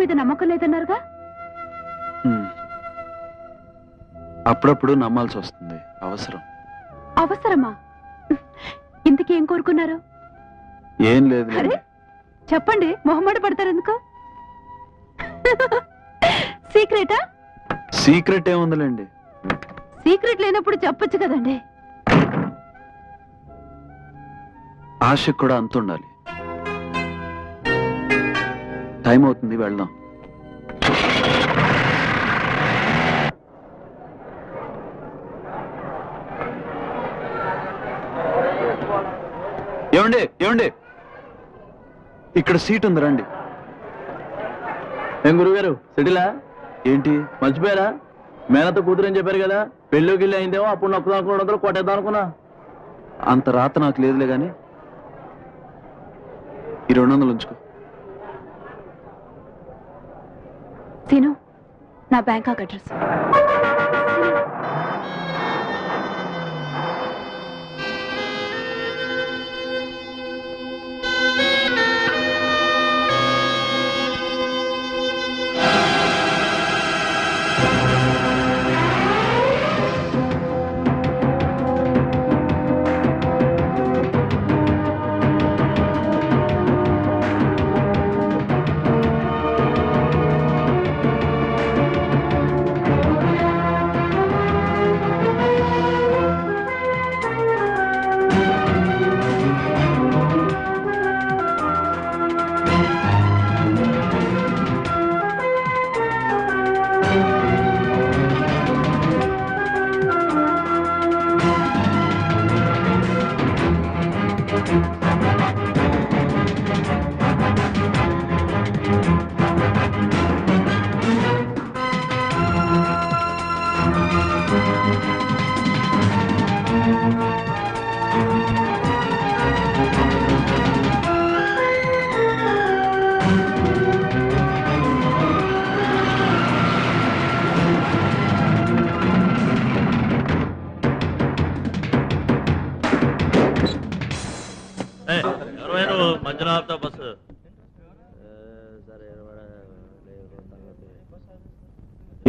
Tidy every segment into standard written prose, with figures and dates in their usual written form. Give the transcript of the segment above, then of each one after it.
మీద నమ్మకం లేదన్నారుగా? అప్పుడప్పుడు నమ్మాల్సి వస్తుంది, అవసరం. అవసరమా? ఇంతకేం కోరుకున్నారు? ఏం లేదు. అరే చెప్పండి, మొహమాట పడతారు ఎందుకు? సీక్రెటా? సీక్రెట్ ఏముందిలేండి. సీక్రెట్ లేనప్పుడు చెప్పొచ్చు కదండి. ఆశకు కూడా అంత ఉండాలి. టైం అవుతుంది, వెళ్దాం. ఏమండి ఏమండి, ఇక్కడ సీట్ ఉంది, రండి. ఏం గురుగారు, సిటీలా ఏంటి మర్చిపోయారా? మేనతో కూతురు అని చెప్పారు కదా, పెళ్ళికి వెళ్ళి అయిందేమో, అప్పుడు నొక్కదాం అనుకున్న కొట్టేద్దాం అనుకున్నా. అంత రాత నాకు లేదులే గాని ఈ 200 ఉంచుకో. సీను, నా బ్యాంకాక్ అడ్రస్.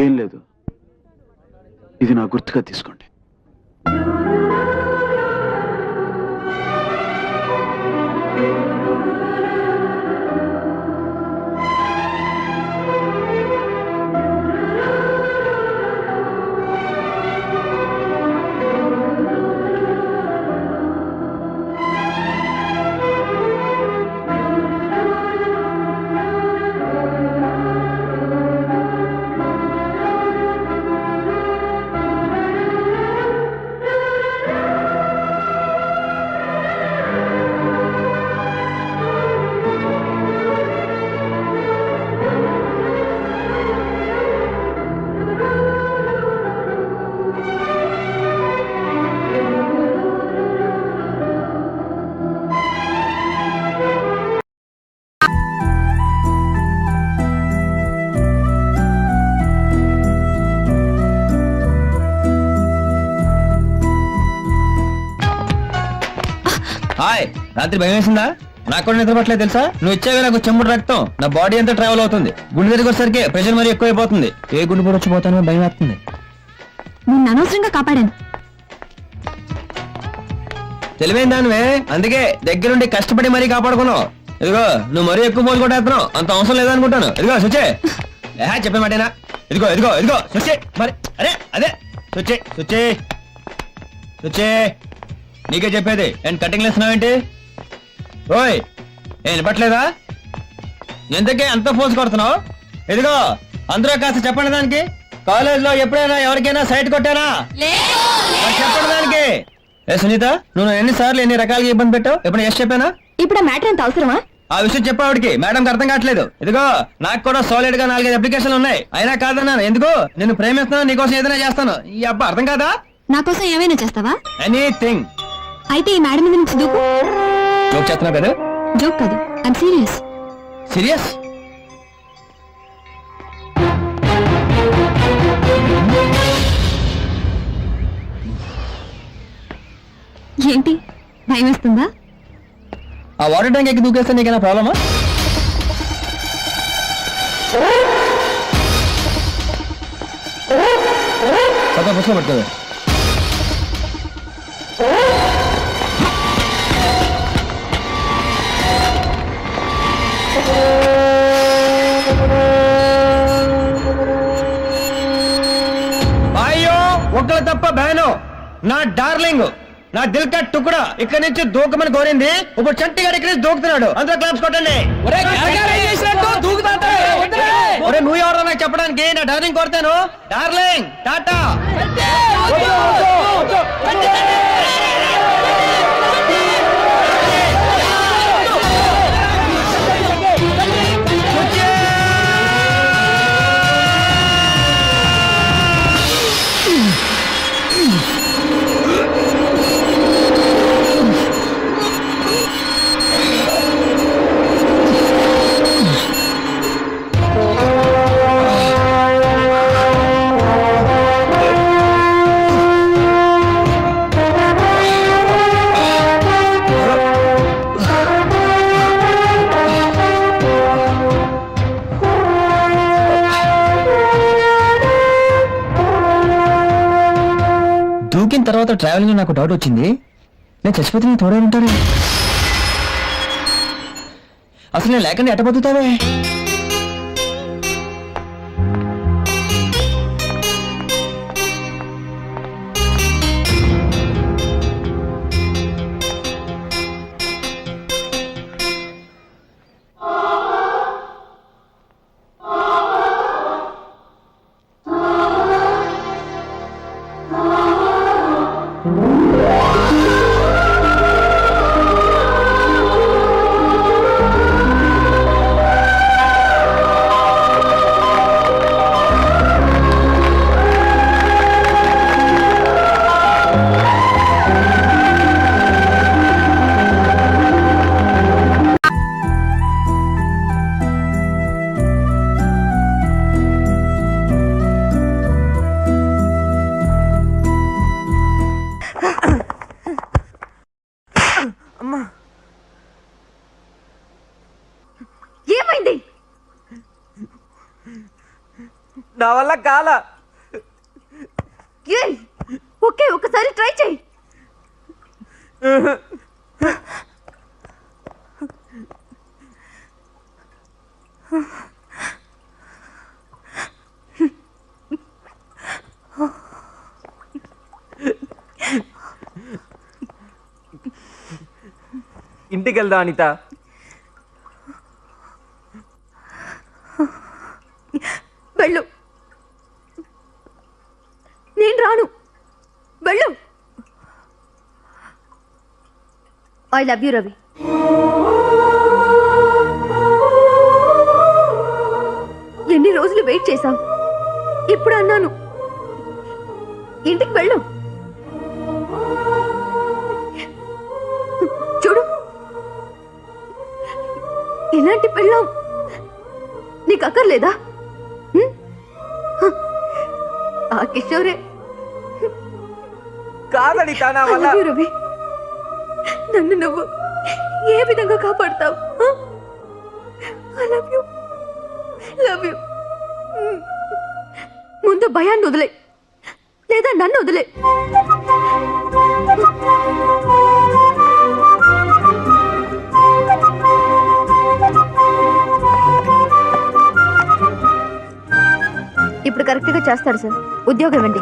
ఏం లేదు, ఇది నా గుర్తుగా తీసుకోండి. హాయ్, రాత్రి భయం వేసిందా? నాకు కూడా నిద్రపట్లేదు తెలుసా? నువ్వు ఇచ్చావే నాకు చెంబుడు రక్తం, నా బాడీ అంతా ట్రావెల్ అవుతుంది. గుండె దగ్గరికి వచ్చేసరికి ప్రెషర్ మరీ ఎక్కువైపోతుంది. ఏ గుండె కూడా వచ్చిపోతానో భయం వేస్తుంది. నేను అనవసరంగా కాపాడాను. తెలివైన దానివే, అందుకే దగ్గరుండి కష్టపడి మరీ కాపాడుకున్నావు. ఇదిగో నువ్వు మరీ ఎక్కువ పోలు కొట్టేస్తున్నావు, అంత అవసరం లేదనుకుంటాను. ఇదిగో సుచ్చే, చెప్పే మాటేనా? ఇదిగో ఇదిగో ఇదిగో సుచ్చే, మరి అరే అదే సుచ్చే సుచ్చే సుచ్చే, నీకే చెప్పేది. ఏంటి కటింగ్ లేస్తున్నావేంటి? ఓయ్, ఏం పట్టలేదా? ఎంతకే అంత ఫోర్స్ కొడుతున్నావు? ఇదిగో అందరూ కాస్త చెప్పండి దానికి. కాలేజ్ లో ఎప్పుడైనా ఎవరికైనా సైట్ కొట్టానా? చెప్పండి దానికి. ఏ సునీత, నువ్వు ఎన్నిసార్లు ఎన్ని రకాలుగా ఇబ్బంది పెట్టావు? ఎప్పుడు ఎస్ చెప్పానా? ఇప్పుడు ఆ మ్యాటర్ ఎంత అవసరమా? ఆ విషయం చెప్పావిడికి మేడంకి అర్థం కావట్లేదు. ఇదిగో నాకు కూడా సాలిడ్ గా 4-5 అప్లికేషన్లు ఉన్నాయి, అయినా కాదన్నాను. ఎందుకు? నేను ప్రేమిస్తున్నాను, నీకోసం ఏదైనా చేస్తాను. ఈ అబ్బా అర్థం కాదా? నా కోసం ఏమైనా చేస్తావా? ఎనీథింగ్. అయితే ఈ మేడం మీద నుంచి దూకు. జోక్ చేస్తున్నావు కదా? జోక్ కాదు, ఐమ్ సీరియస్. సీరియస్? ఏంటి భయం వేస్తుందా? ఆ వాటర్ ట్యాంక్ ఎక్కి దూకేస్తే నీకైనా ప్రాబ్లమా? పుస్తకం పడుతుంది. అయ్యో ఒక్కలు తప్ప బ్యాను, నా డార్లింగ్, నా దిల్ కా టుకుడా ఇక్కడి నుంచి దూకమని కోరింది. ఇప్పుడు చంటిగాడు ఇక్కడి నుంచి దూకుతున్నాడు. అందరూ క్లాప్స్ కొట్టండి. ఒరే నువ్వు ఎవరో నాకు చెప్పడానికి? నా డార్లింగ్ కోరుతాను. డార్లింగ్ టాటా. దూకిన తర్వాత ట్రావెలింగ్ నాకు డౌట్ వచ్చింది. నేను చచ్చిపోతే నేను తోడే ఉంటానే. అసలు నేను లేకుండా ఎట్ట బతుకుతావే? ఏమైంది? నా వల్ల కాల. ఓకే ఒకసారి ట్రై చెయ్యి. ఇంటికి వెళ్దా అనిత? వెళ్ళు. నేను రాను. వెళ్ళు. I love you Ravi. ఎన్ని రోజులు వెయిట్ చేశాం. ఇప్పుడు అన్నాను. ఇంటికి వెళ్ళు. చూడు, ఇలాంటి పెళ్ళాం నీకు అక్కర్లేదా? ఆ కిషోరే కాదనిత, నా వల్ల. రవి, నన్ను నువ్వు ఏ విధంగా కాపాడుతావు? I love you, love you. ముందు భయాన్ని వదిలే, లేదా నన్ను వదిలే. ఇప్పుడు కరెక్ట్ గా చేస్తాడు సార్. ఉద్యోగం ఇవ్వండి.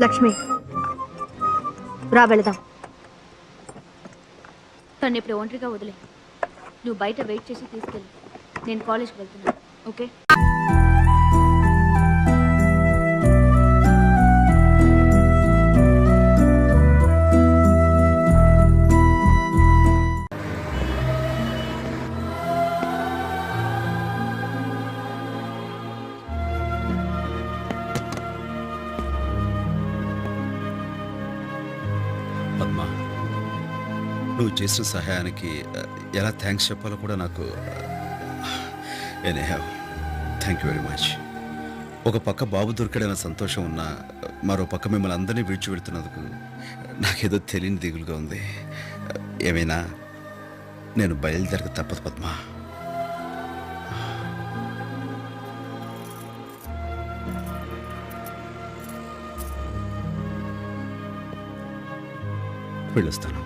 లక్ష్మి రా వెళదాం. తను ఇప్పుడు ఒంటరిగా వదిలే. నువ్వు బయట వెయిట్ చేసి తీసుకెళ్ళి. నేను కాలేజ్కి వెళ్తున్నాను. ఓకే? పద్మ, నువ్వు చేసిన సహాయానికి ఎలా థ్యాంక్స్ చెప్పాలో కూడా నాకు థ్యాంక్ యూ వెరీ మచ్. ఒక పక్క బాబు దొరికాడన్న సంతోషం ఉన్నా, మరో పక్క మిమ్మల్ని అందరినీ విడిచి వెళ్తున్నందుకు నాకేదో తెలియని దిగులుగా ఉంది. ఏమైనా నేను బయలుదేరక తప్పదు పద్మ. వెళ్ళొస్తాను.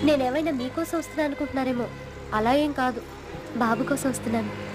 నేనేమైనా మీకోసం వస్తున్నాను అనుకుంటున్నారేమో. అలా ఏం కాదు, బాబు కోసం వస్తున్నాను.